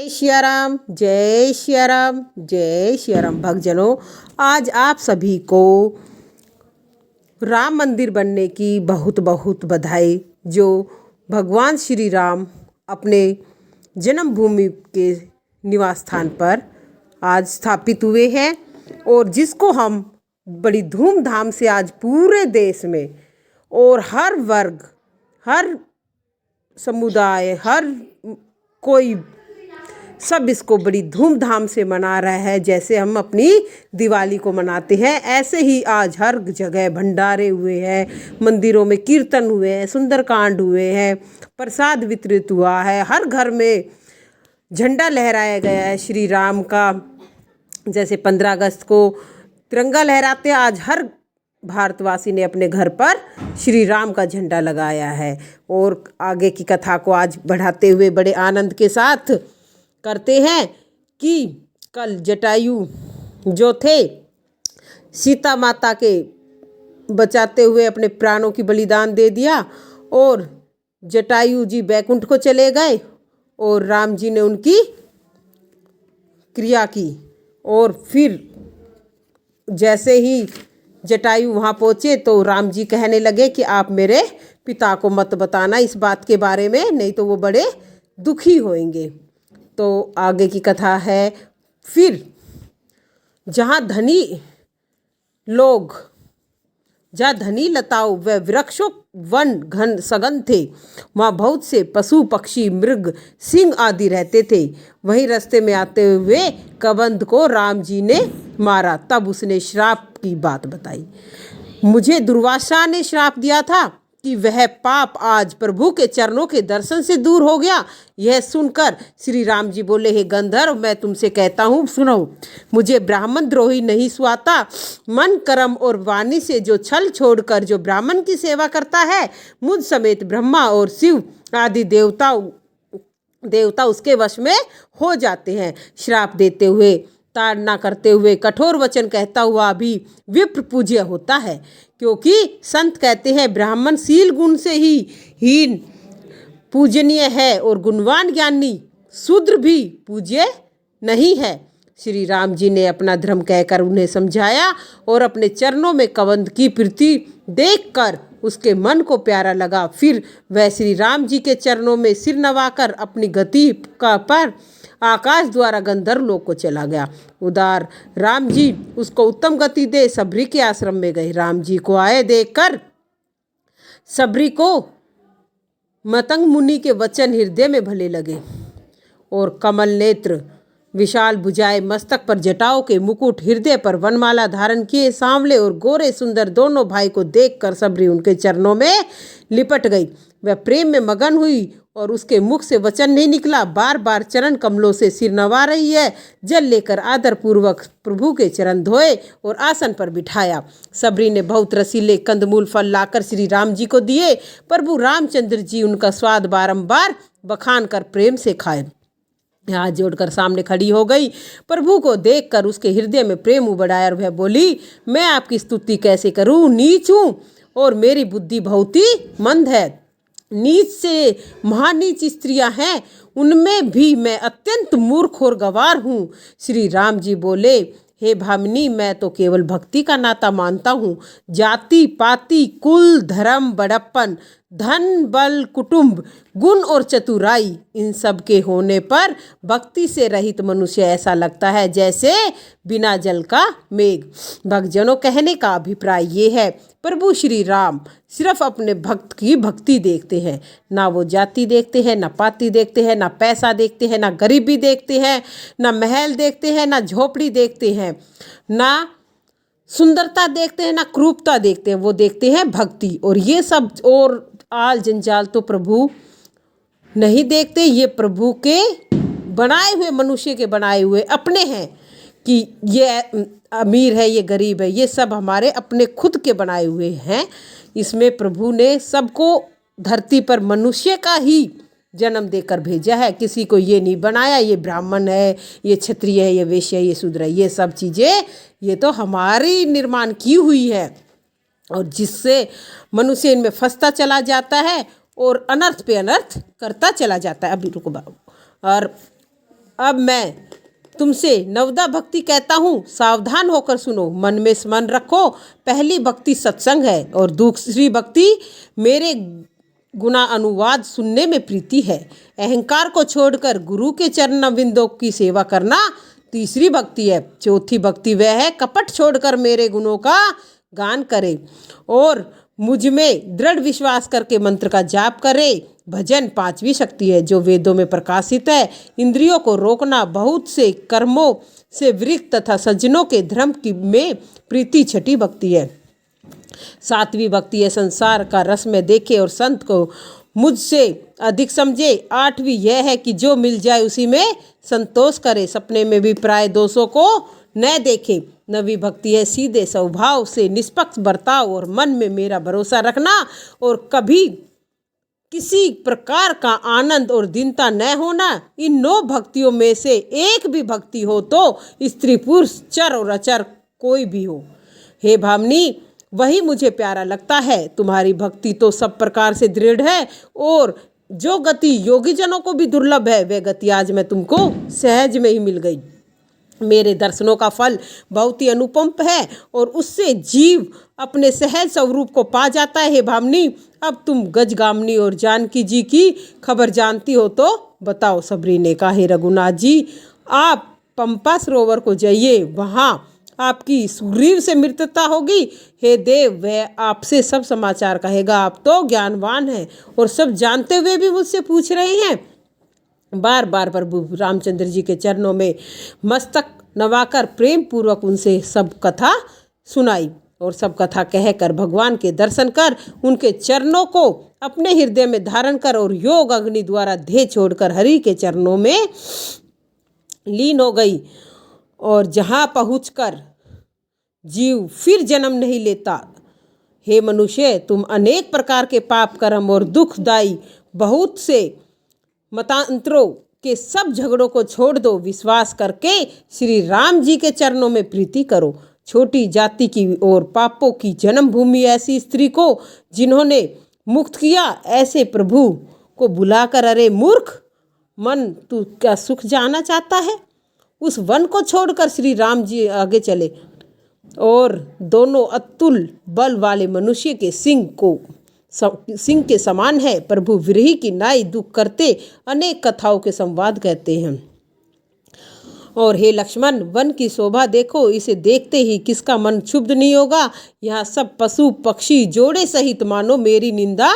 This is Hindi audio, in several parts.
सिया राम, जय सिया राम, जय सिया राम। भक्तजनों, आज आप सभी को राम मंदिर बनने की बहुत बहुत बधाई। जो भगवान श्री राम अपने जन्मभूमि के निवास स्थान पर आज स्थापित हुए हैं और जिसको हम बड़ी धूमधाम से आज पूरे देश में और हर वर्ग, हर समुदाय, हर कोई सब इसको बड़ी धूमधाम से मना रहा है। जैसे हम अपनी दिवाली को मनाते हैं, ऐसे ही आज हर जगह भंडारे हुए हैं, मंदिरों में कीर्तन हुए हैं, सुंदरकांड हुए हैं, प्रसाद वितरित हुआ है, हर घर में झंडा लहराया गया है श्री राम का। जैसे 15 अगस्त को तिरंगा लहराते हैं, आज हर भारतवासी ने अपने घर पर श्री राम का झंडा लगाया है। और आगे की कथा को आज बढ़ाते हुए बड़े आनंद के साथ करते हैं कि कल जटायु जो थे सीता माता के बचाते हुए अपने प्राणों की बलिदान दे दिया और जटायु जी बैकुंठ को चले गए और राम जी ने उनकी क्रिया की। और फिर जैसे ही जटायु वहाँ पहुँचे तो राम जी कहने लगे कि आप मेरे पिता को मत बताना इस बात के बारे में, नहीं तो वो बड़े दुखी होंगे। तो आगे की कथा है, फिर जहाँ धनी लोग, जहाँ धनी लताओं व वृक्षों वन घन सघन थे, वहाँ बहुत से पशु पक्षी मृग सिंह आदि रहते थे। वहीं रास्ते में आते हुए कबंध को राम जी ने मारा। तब उसने श्राप की बात बताई। मुझे दुर्वासा ने श्राप दिया था कि वह पाप आज प्रभु के चरणों के दर्शन से दूर हो गया। यह सुनकर श्री राम जी बोले, हे गंधर्व, मैं तुमसे कहता हूँ सुनो, मुझे ब्राह्मण द्रोही नहीं सुहाता। मन कर्म और वाणी से जो छल छोड़कर जो ब्राह्मण की सेवा करता है, मुझ समेत ब्रह्मा और शिव आदि देवता उसके वश में हो जाते हैं। श्राप देते हुए, ताड़ना करते हुए, कठोर वचन कहता हुआ भी विप्र पूज्य होता है, क्योंकि संत कहते हैं ब्राह्मण शील गुण से ही हीन पूजनीय है और गुणवान ज्ञानी शूद्र भी पूज्य नहीं है। श्री राम जी ने अपना धर्म कहकर उन्हें समझाया और अपने चरणों में कबंध की प्रीति देखकर उसके मन को प्यारा लगा। फिर वह श्री राम जी के चरणों में सिर नवाकर अपनी गति का पर आकाश द्वारा गंधर्व लोक को चला गया। उदार राम जी उसको उत्तम गति दे सबरी के आश्रम में गए। राम जी को आए देखकर सबरी को मतंग मुनि के वचन हृदय में भले लगे और कमल नेत्र, विशाल भुजाएं, मस्तक पर जटाओं के मुकुट, हृदय पर वनमाला धारण किए सांवले और गोरे सुंदर दोनों भाई को देखकर सबरी उनके चरणों में लिपट गई। वह प्रेम में मगन हुई और उसके मुख से वचन नहीं निकला। बार बार चरण कमलों से सिर नवा रही है। जल लेकर आदर पूर्वक प्रभु के चरण धोए और आसन पर बिठाया। सबरी ने बहुत रसीले कंदमूल फल लाकर श्री राम जी को दिए। प्रभु रामचंद्र जी उनका स्वाद बारंबार बखान कर प्रेम से खाए। हाथ जोड़कर सामने खड़ी हो गई। प्रभु को देखकर उसके हृदय में प्रेम उबड़ा और वह बोली, मैं आपकी स्तुति कैसे करूं? नीच हूँ और मेरी बुद्धि बहुत ही मंद है। नीच से महानीच स्त्रियां हैं, उनमें भी मैं अत्यंत मूर्ख और गंवार हूँ। श्री राम जी बोले, हे भामिनी, मैं तो केवल भक्ति का नाता मानता हूँ। जाति पाति, कुल, धर्म, बड़प्पन, धन, बल, कुटुंब, गुण और चतुराई, इन सब के होने पर भक्ति से रहित मनुष्य ऐसा लगता है जैसे बिना जल का मेघ। भक्तजनों, कहने का अभिप्राय ये है, प्रभु श्री राम सिर्फ अपने भक्त की भक्ति देखते हैं। ना वो जाति देखते हैं, ना पाति देखते हैं, ना पैसा देखते हैं, ना गरीबी देखते हैं, ना महल देखते हैं, ना झोपड़ी देखते हैं, ना सुंदरता देखते हैं, ना क्रूपता देखते हैं। वो देखते हैं भक्ति। और ये सब और आल जंजाल तो प्रभु नहीं देखते। ये प्रभु के बनाए हुए, मनुष्य के बनाए हुए अपने हैं कि ये अमीर है, ये गरीब है, ये सब हमारे अपने खुद के बनाए हुए हैं। इसमें प्रभु ने सबको धरती पर मनुष्य का ही जन्म देकर भेजा है। किसी को ये नहीं बनाया ये ब्राह्मण है, ये क्षत्रिय है, ये वैश्य है, ये शूद्र है। ये सब चीज़ें ये तो हमारी निर्माण की हुई है और जिससे मनुष्य इनमें फंसता चला जाता है और अनर्थ पे अनर्थ करता चला जाता है। अभी रुको और अब मैं तुमसे नवदा भक्ति कहता हूँ, सावधान होकर सुनो, मन में स्मरण रखो। पहली भक्ति सत्संग है और दूसरी भक्ति मेरे गुना अनुवाद सुनने में प्रीति है। अहंकार को छोड़कर गुरु के चरण बिंदों की सेवा करना तीसरी भक्ति है। चौथी भक्ति वह है कपट छोड़कर मेरे गुणों का गान करे और मुझ में दृढ़ विश्वास करके मंत्र का जाप करे। भजन पांचवी शक्ति है जो वेदों में प्रकाशित है। इंद्रियों को रोकना बहुत से कर्मों से विरक्त तथा सज्जनों के धर्म की में प्रीति छठी भक्ति है। सातवीं भक्ति है संसार का रस में देखे और संत को मुझसे अधिक समझे। आठवीं यह है कि जो मिल जाए उसी में संतोष करे, सपने में भी प्राय दोषों को न देखे। नवीं भक्ति है सीधे स्वभाव से निष्पक्ष बर्ताव और मन में मेरा भरोसा रखना और कभी किसी प्रकार का आनंद और दीनता न होना। इन 9 भक्तियों में से एक भी भक्ति हो तो स्त्री पुरुष चर और अचर कोई भी हो, हे भामिनी, वही मुझे प्यारा लगता है। तुम्हारी भक्ति तो सब प्रकार से दृढ़ है और जो गति योगी जनों को भी दुर्लभ है वह गति आज मैं तुमको सहज में ही मिल गई। मेरे दर्शनों का फल बहुत ही अनुपम है और उससे जीव अपने सहज स्वरूप को पा जाता है। हे भामिनी, अब तुम गजगामिनी और जानकी जी की खबर जानती हो तो बताओ। सबरी ने कहा, हे रघुनाथ जी, आप पंपा सरोवर को जाइए, वहाँ आपकी सुग्रीव से मित्रता होगी। हे देव, वह आपसे सब समाचार कहेगा। आप तो ज्ञानवान हैं और सब जानते हुए भी मुझसे पूछ रहे हैं। बार बार प्रभु रामचंद्र जी के चरणों में मस्तक नवाकर प्रेम पूर्वक उनसे सब कथा सुनाई और सब कथा कहकर भगवान के दर्शन कर उनके चरणों को अपने हृदय में धारण कर और योग अग्नि द्वारा देह छोड़कर हरि के चरणों में लीन हो गई। और जहाँ पहुँचकर जीव फिर जन्म नहीं लेता। हे मनुष्य, तुम अनेक प्रकार के पाप कर्म और दुखदायी बहुत से मतांतरों के सब झगड़ों को छोड़ दो। विश्वास करके श्री राम जी के चरणों में प्रीति करो। छोटी जाति की और पापों की जन्मभूमि ऐसी स्त्री को जिन्होंने मुक्त किया, ऐसे प्रभु को बुलाकर, अरे मूर्ख मन, तू क्या सुख जाना चाहता है? उस वन को छोड़कर श्री राम जी आगे चले और दोनों अतुल बल वाले मनुष्य के सिंह के समान है। प्रभु विरही की नाई दुख करते अनेक कथाओं के संवाद कहते हैं। और हे लक्ष्मण, वन की शोभा देखो, इसे देखते ही किसका मन क्षुब्ध नहीं होगा। यहाँ सब पशु पक्षी जोड़े सहित मानो मेरी निंदा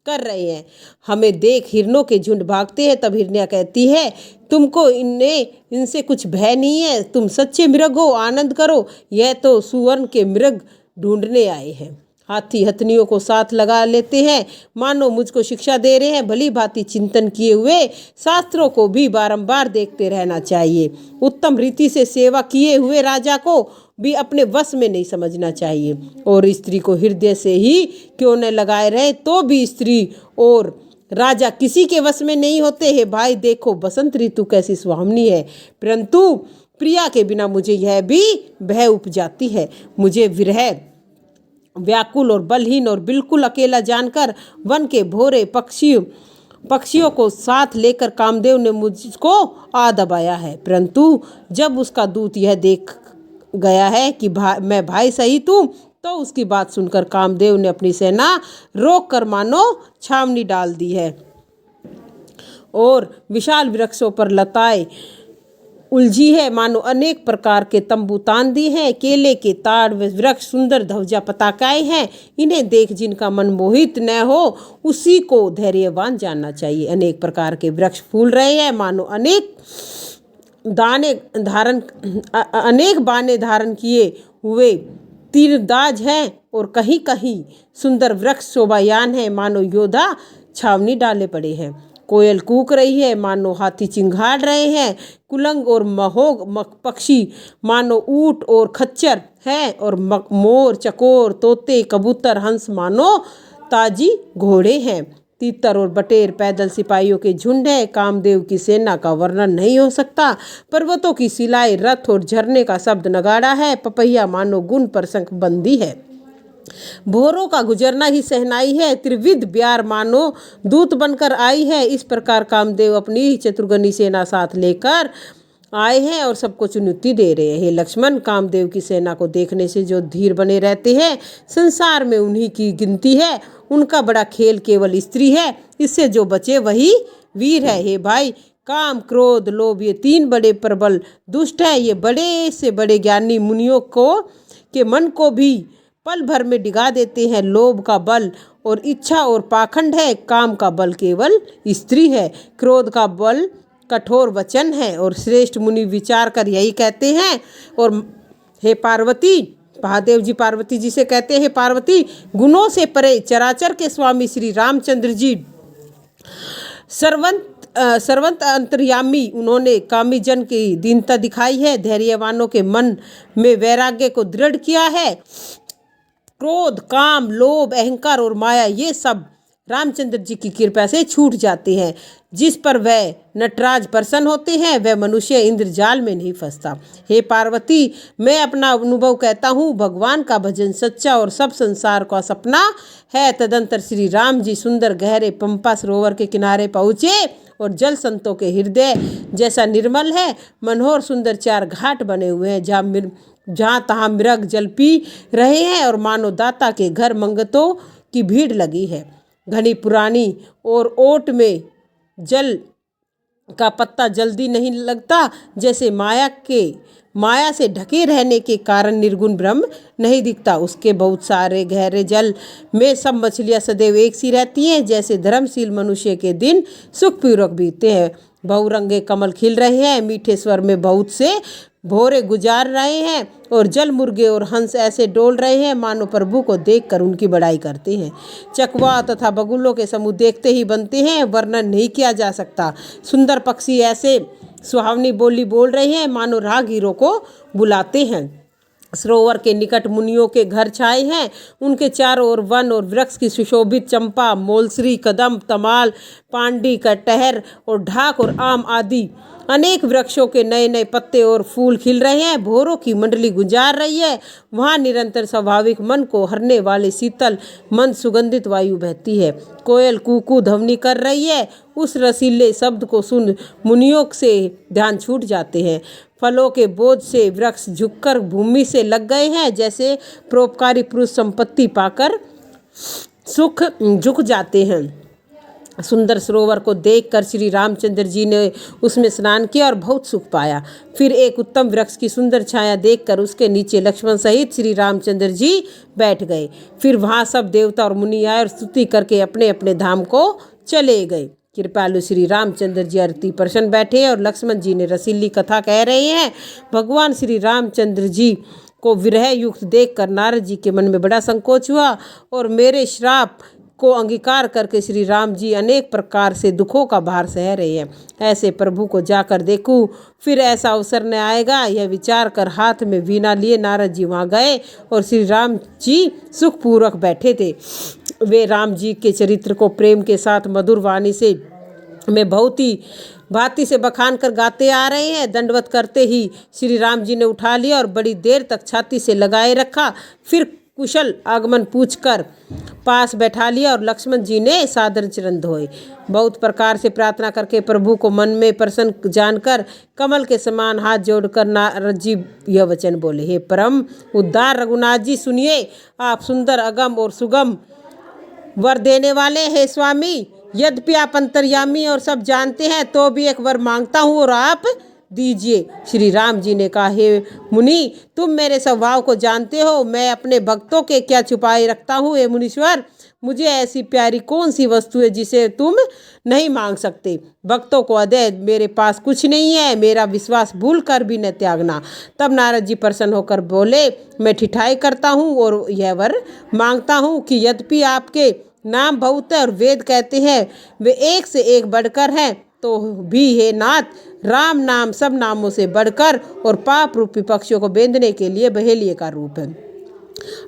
कर रहे हैं। हमें देख हिरणों के झुंड भागते हैं। तब हिरनिया कहती है, तुमको इनसे कुछ भय नहीं है, तुम सच्चे मृग हो, आनंद करो। यह तो सुवर्ण के मृग ढूंढने आए हैं। हाथी हथनियों को साथ लगा लेते हैं, मानो मुझको शिक्षा दे रहे हैं। भली भांति चिंतन किए हुए शास्त्रों को भी बारंबार देखते रहना चाहिए। उत्तम रीति से सेवा किए हुए राजा को भी अपने वश में नहीं समझना चाहिए। और स्त्री को हृदय से ही क्यों न लगाए रहे तो भी स्त्री और राजा किसी के वश में नहीं होते हैं। भाई देखो, बसंत ऋतु कैसी सुहावनी है, परंतु प्रिया के बिना मुझे यह भी भय उपजाती है। मुझे विरह व्याकुल और बलहीन और बिल्कुल अकेला जानकर वन के भोरे पक्षियों को साथ लेकर कामदेव ने मुझको आ दबाया है। परंतु जब उसका दूत यह देख गया है कि मैं भाई सहित हूँ, तो उसकी बात सुनकर कामदेव ने अपनी सेना रोक कर मानो छावनी डाल दी है और विशाल वृक्षों पर लताएं उलझी है, मानो अनेक प्रकार के तंबू तान दी हैं। केले के ताड़ व वृक्ष सुंदर ध्वजा पताकाएं हैं। इन्हें देख जिनका मन मोहित न हो उसी को धैर्यवान जानना चाहिए। अनेक प्रकार के वृक्ष फूल रहे हैं, मानो अनेक बाने धारण किए हुए तीरंदाज हैं और कहीं कहीं सुंदर वृक्ष शोभायान है, मानो योद्धा छावनी डाले पड़े हैं। कोयल कूक रही है, मानो हाथी चिंघाड़ रहे हैं। कुलंग और महोग पक्षी मानो ऊंट और खच्चर हैं और मोर चकोर तोते कबूतर हंस मानो ताजी घोड़े हैं। तीतर और बटेर पैदल सिपाहियों के झुंड है। कामदेव की सेना का वर्णन नहीं हो सकता। पर्वतों की सिलाई रथ और झरने का शब्द नगाड़ा है। पपैया मानो गुण पर शंख बंदी है। भोरों का गुजरना ही सहनाई है, त्रिविध ब्यार मानो दूत बनकर आई है। इस प्रकार कामदेव अपनी ही चतुर्गनी सेना साथ लेकर आए हैं और सबको चुनौती दे रहे हैं। हे लक्ष्मण, कामदेव की सेना को देखने से जो धीर बने रहते हैं, संसार में उन्हीं की गिनती है। उनका बड़ा खेल केवल स्त्री है, इससे जो बचे वही वीर है। हे भाई, काम, क्रोध, लोभ ये तीन बड़े प्रबल दुष्ट है। ये बड़े से बड़े ज्ञानी मुनियों को के मन को भी पल भर में डिगा देते हैं। लोभ का बल और इच्छा और पाखंड है, काम का बल केवल स्त्री है, क्रोध का बल कठोर वचन है। और श्रेष्ठ मुनि विचार कर यही कहते हैं। और हे पार्वती, महादेव जी पार्वती जी से कहते हैं, पार्वती, गुणों से परे चराचर के स्वामी श्री रामचंद्र जी सर्वंत अंतर्यामी, उन्होंने कामी जन की दीनता दिखाई है, धैर्यवानों के मन में वैराग्य को दृढ़ किया है। क्रोध, काम, लोभ, अहंकार और माया ये सब रामचंद्र जी की कृपा से छूट जाते हैं। जिस पर वह नटराज प्रसन्न होते हैं, वह मनुष्य इंद्रजाल में नहीं फंसता। हे पार्वती, मैं अपना अनुभव कहता हूँ, भगवान का भजन सच्चा और सब संसार का सपना है। तदंतर श्री राम जी सुंदर गहरे पंपा सरोवर के किनारे पहुँचे और जल संतों के हृदय जैसा निर्मल है। मनोहर सुंदर 4 घाट बने हुए हैं, जहाँ तहाँ मृग जल पी रहे हैं और मानो दाता के घर मंगतों की भीड़ लगी है। घनी पुरानी और ओट में जल का पत्ता जल्दी नहीं लगता, जैसे माया से ढके रहने के कारण निर्गुण ब्रह्म नहीं दिखता। उसके बहुत सारे गहरे जल में सब मछलियां सदैव एक सी रहती हैं, जैसे धर्मशील मनुष्य के दिन सुखपूर्वक बीतते हैं। बहुरंगे कमल खिल रहे हैं, मीठे स्वर में बहुत से भोरे गुजार रहे हैं और जल मुर्गे और हंस ऐसे डोल रहे हैं मानो प्रभु को देखकर उनकी बड़ाई करते हैं। चकवा तथा बगुलों के समूह देखते ही बनते हैं, वर्णन नहीं किया जा सकता। सुंदर पक्षी ऐसे सुहावनी बोली बोल रहे हैं मानो राहगीरों को बुलाते हैं। सरोवर के निकट मुनियों के घर छाए हैं, उनके चारों ओर वन और वृक्ष की सुशोभित चंपा, मोलसरी, कदम, तमाल, पांडी, कटहर और ढाक और आम आदि अनेक वृक्षों के नए नए पत्ते और फूल खिल रहे हैं। भोरों की मंडली गुंजार रही है, वहाँ निरंतर स्वाभाविक मन को हरने वाले शीतल मंद सुगंधित वायु बहती है। कोयल कूकू ध्वनि कर रही है, उस रसीले शब्द को सुन मुनियों से ध्यान छूट जाते हैं। फलों के बोझ से वृक्ष झुककर भूमि से लग गए हैं, जैसे परोपकारी पुरुष संपत्ति पाकर सुख झुक जाते हैं। सुंदर सरोवर को देखकर श्री रामचंद्र जी ने उसमें स्नान किया और बहुत सुख पाया। फिर एक उत्तम वृक्ष की सुंदर छाया देखकर उसके नीचे लक्ष्मण सहित श्री रामचंद्र जी बैठ गए। फिर वहाँ सब देवता और मुनि आए और स्तुति करके अपने अपने धाम को चले गए। कृपालु श्री रामचंद्र जी अति प्रसन्न बैठे और लक्ष्मण जी ने रसीली कथा कह रहे हैं। भगवान श्री रामचंद्र जी को विरह युक्त देखकर नारद जी के मन में बड़ा संकोच हुआ और मेरे श्राप को अंगीकार करके श्री राम जी अनेक प्रकार से दुखों का भार सह रहे हैं। ऐसे प्रभु को जाकर देखूं, फिर ऐसा अवसर न आएगा, यह विचार कर हाथ में वीणा लिए नारद जी वहाँ गए और श्री राम जी सुखपूर्वक बैठे थे। वे राम जी के चरित्र को प्रेम के साथ मधुर वाणी से में बहुत ही भांति से बखान कर गाते आ रहे हैं। दंडवत करते ही श्री राम जी ने उठा लिया और बड़ी देर तक छाती से लगाए रखा। फिर कुशल आगमन पूछकर पास बैठा लिया और लक्ष्मण जी ने सादर चरण धोए। बहुत प्रकार से प्रार्थना करके प्रभु को मन में प्रसन्न जानकर कमल के समान हाथ जोड़कर नारद जी यह वचन बोले, हे परम उद्धार रघुनाथ जी, सुनिए, आप सुंदर अगम और सुगम वर देने वाले हैं स्वामी। यद्यपि आप अंतर्यामी और सब जानते हैं, तो भी एक वर मांगता हूँ और आप दीजिए। श्री राम जी ने कहा, हे मुनि, तुम मेरे स्वभाव को जानते हो, मैं अपने भक्तों के क्या छुपाए रखता हूँ। हे मुनीश्वर, मुझे ऐसी प्यारी कौन सी वस्तु है जिसे तुम नहीं मांग सकते। भक्तों को अदय मेरे पास कुछ नहीं है, मेरा विश्वास भूल कर भी न त्यागना। तब नारद जी प्रसन्न होकर बोले, मैं ठिठाई करता हूँ और यह वर मांगता हूँ कि यद्यपि आपके नाम बहुत है और वेद कहते हैं वे एक से एक बढ़कर हैं, तो भी हे नाथ, राम नाम सब नामों से बढ़कर और पाप रूपी पक्षियों को बेंधने के लिए बहेलिए का रूप है।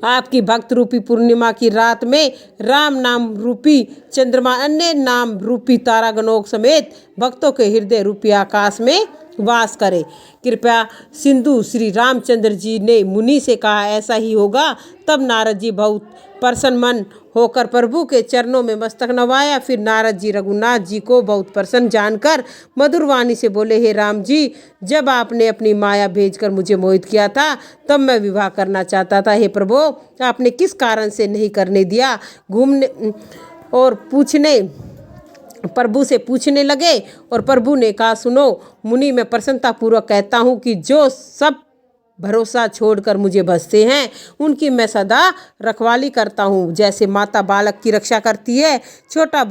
आपकी भक्त रूपी पूर्णिमा की रात में राम नाम रूपी चंद्रमा अन्य नाम रूपी तारागणों समेत भक्तों के हृदय रूपी आकाश में वास करे। कृपया सिंधु श्री रामचंद्र जी ने मुनि से कहा, ऐसा ही होगा। तब नारद जी बहुत प्रसन्न मन होकर प्रभु के चरणों में मस्तक नवाया। फिर नारद जी रघुनाथ जी को बहुत प्रसन्न जानकर मधुर वाणी से बोले, हे राम जी, जब आपने अपनी माया भेजकर मुझे मोहित किया था तब मैं विवाह करना चाहता था। हे प्रभु, आपने किस कारण से नहीं करने दिया? घूमने और प्रभु से पूछने लगे और प्रभु ने कहा, सुनो मुनि, मैं प्रसन्नता पूर्वक कहता हूँ कि जो सब भरोसा छोड़कर मुझे भजते हैं उनकी मैं सदा रखवाली करता हूँ। जैसे माता बालक की रक्षा करती है, छोटा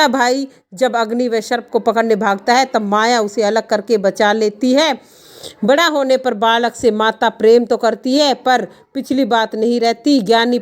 भाई जब अग्नि व सर्प को पकड़ने भागता है तब माया उसे अलग करके बचा लेती है। बड़ा होने पर बालक से माता प्रेम तो करती है पर पिछली बात नहीं रहती। ज्ञानी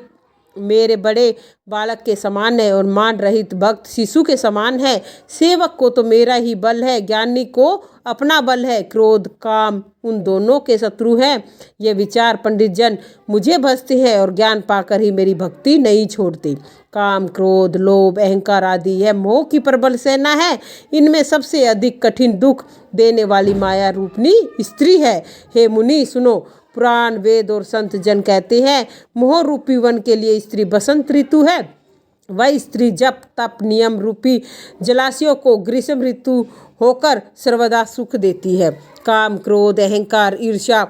मेरे बड़े बालक के समान है और मान रहित भक्त शिशु के समान है। सेवक को तो मेरा ही बल है, ज्ञानी को अपना बल है। क्रोध काम उन दोनों के शत्रु हैं। ये विचार पंडित जन मुझे भजते हैं और ज्ञान पाकर ही मेरी भक्ति नहीं छोड़ते। काम क्रोध लोभ अहंकार आदि यह मोह की प्रबल सेना है। इनमें सबसे अधिक कठिन दुख देने वाली माया रूपनी स्त्री है। हे मुनि सुनो, पुराण वेद और संत जन कहते हैं, मोह रूपी वन के लिए स्त्री बसंत ऋतु है। वह स्त्री जप तप नियम रूपी जलाशयों को ग्रीष्म ऋतु होकर सर्वदा सुख देती है। काम क्रोध अहंकार ईर्ष्या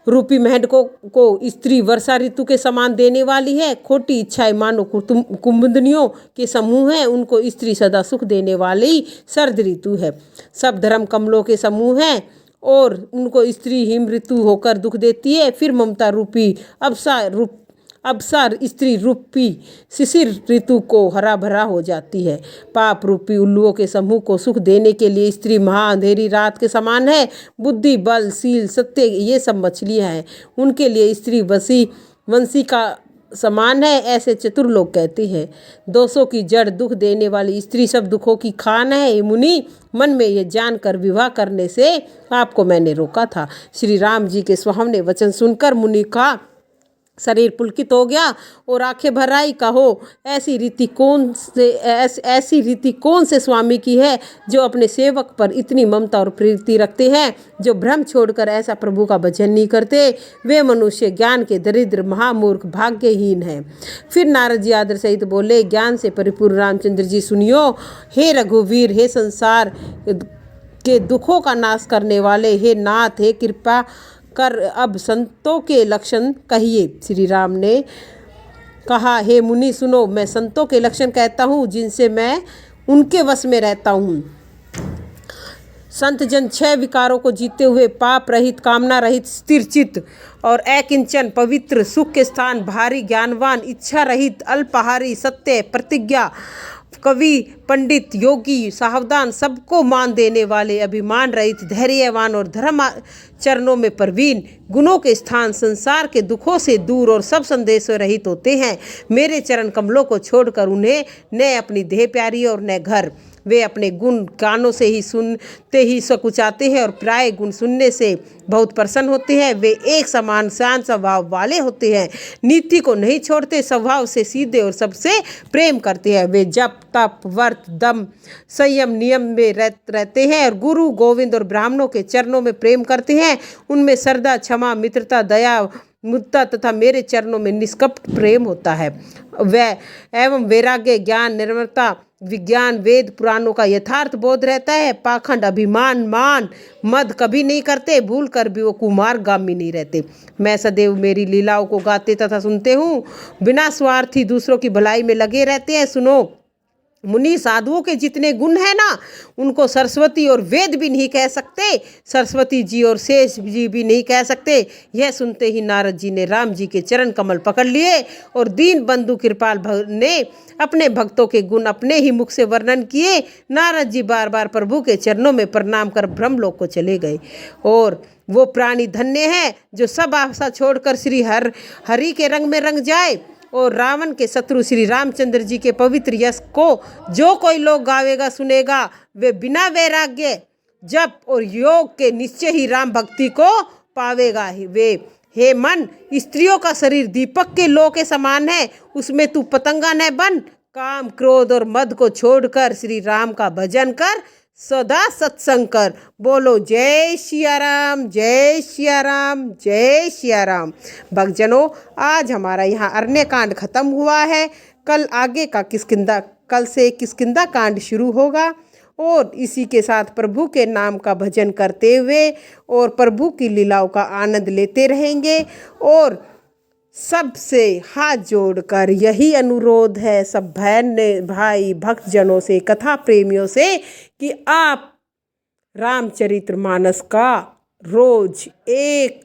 रूपी मेंढकों को स्त्री वर्षा ऋतु के समान देने वाली है। खोटी इच्छाएं मानो कुमुदनियों के समूह हैं, उनको स्त्री सदा सुख देने वाली शरद ऋतु है। सब धर्म कमलों के समूह हैं और उनको स्त्री हिम ऋतु होकर दुख देती है। फिर ममता रूपी अवसार स्त्री रूपी शिशिर ऋतु को हरा भरा हो जाती है। पाप रूपी उल्लुओं के समूह को सुख देने के लिए स्त्री महा अंधेरी रात के समान है। बुद्धि बल शील सत्य ये सब मछलियाँ हैं, उनके लिए स्त्री वंशी का समान है, ऐसे चतुर लोग कहते हैं। दोषों की जड़ दुख देने वाली स्त्री सब दुखों की खान है। मुनि, मन में ये जानकर विवाह करने से आपको मैंने रोका था। श्री राम जी के सुहावने वचन सुनकर मुनि का शरीर पुलकित हो गया और आंखें भर आई। कहो, ऐसी रीति कौन से स्वामी की है जो अपने सेवक पर इतनी ममता और प्रीति रखते हैं, जो भ्रम छोड़कर ऐसा प्रभु का भजन नहीं करते। वे मनुष्य ज्ञान के दरिद्र महामूर्ख भाग्यहीन हैं। फिर नारद जी आदर सहित बोले, ज्ञान से परिपूर्ण रामचंद्र जी सुनियो। हे रघुवीर, हे संसार के दुखों का नाश करने वाले, हे नाथ, हे कृपा कर अब संतों के लक्षण कहिए। श्री राम ने कहा, हे मुनि सुनो, मैं संतों के लक्षण कहता हूँ जिनसे मैं उनके वश में रहता हूँ। संत जन 6 विकारों को जीते हुए पाप रहित कामना रहित स्थिर चित्त और अकिंचन पवित्र सुख के स्थान भारी ज्ञानवान इच्छा रहित अल्पाहारी सत्य प्रतिज्ञा कवि पंडित योगी सावधान सबको मान देने वाले अभिमान रहित धैर्यवान और धर्म चरणों में प्रवीण गुणों के स्थान संसार के दुखों से दूर और सब संदेशों रहित होते हैं। मेरे चरण कमलों को छोड़कर उन्हें न अपनी देह प्यारी और न घर। वे अपने गुण कानों से ही सुनते ही सकुचाते हैं और प्राय गुण सुनने से बहुत प्रसन्न होते हैं। वे एक समान शांत स्वभाव वाले होते हैं, नीति को नहीं छोड़ते, स्वभाव से सीधे और सबसे प्रेम करते हैं। वे जप तप व्रत दम संयम नियम में रहते हैं और गुरु गोविंद और ब्राह्मणों के चरणों में प्रेम करते हैं। उनमें श्रद्धा क्षमा मित्रता दया मुद्दा तथा मेरे चरणों में निष्कपट प्रेम होता है। वह एवं वैराग्य ज्ञान निर्मलता विज्ञान वेद पुराणों का यथार्थ बोध रहता है। पाखंड अभिमान मान मद कभी नहीं करते, भूल कर भी वो कुमार्गामी नहीं रहते। मैं सदैव मेरी लीलाओं को गाते तथा सुनते हूँ, बिना स्वार्थी दूसरों की भलाई में लगे रहते हैं। सुनो मुनि, साधुओं के जितने गुण हैं ना, उनको सरस्वती और वेद भी नहीं कह सकते, सरस्वती जी और शेष जी भी नहीं कह सकते। यह सुनते ही नारद जी ने राम जी के चरण कमल पकड़ लिए और दीन बंधु कृपाल ने अपने भक्तों के गुण अपने ही मुख से वर्णन किए। नारद जी बार बार प्रभु के चरणों में प्रणाम कर ब्रह्मलोक को चले गए। और वो प्राणी धन्य है जो सब आशा छोड़कर श्री हरि के रंग में रंग जाए। और रावण के शत्रु श्री रामचंद्र जी के पवित्र यश को जो कोई लोग गावेगा सुनेगा, वे बिना वैराग्य जप और योग के निश्चय ही राम भक्ति को पावेगा ही। वे हे मन, स्त्रियों का शरीर दीपक के लो के समान है, उसमें तू पतंगा न बन। काम क्रोध और मद को छोड़कर श्री राम का भजन कर, सदा सत्संग कर। बोलो जय सिया राम, जय सिया राम, जय सिया राम। भक्तजनों, आज हमारा यहाँ अरण्य कांड खत्म हुआ है। कल से किष्किंधा कांड शुरू होगा और इसी के साथ प्रभु के नाम का भजन करते हुए और प्रभु की लीलाओं का आनंद लेते रहेंगे। और सबसे हाथ जोड़कर यही अनुरोध है सब भाई भक्तजनों से, कथा प्रेमियों से, कि आप रामचरितमानस का रोज एक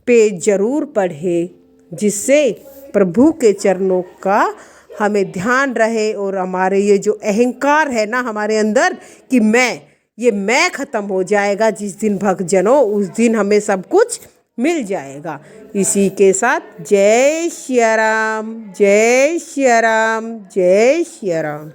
पेज जरूर पढ़े, जिससे प्रभु के चरणों का हमें ध्यान रहे और हमारे ये जो अहंकार है ना हमारे अंदर कि मैं ख़त्म हो जाएगा जिस दिन भक्तजनों, उस दिन हमें सब कुछ मिल जाएगा। इसी के साथ जय सिया राम, जय सिया राम, जय सिया राम।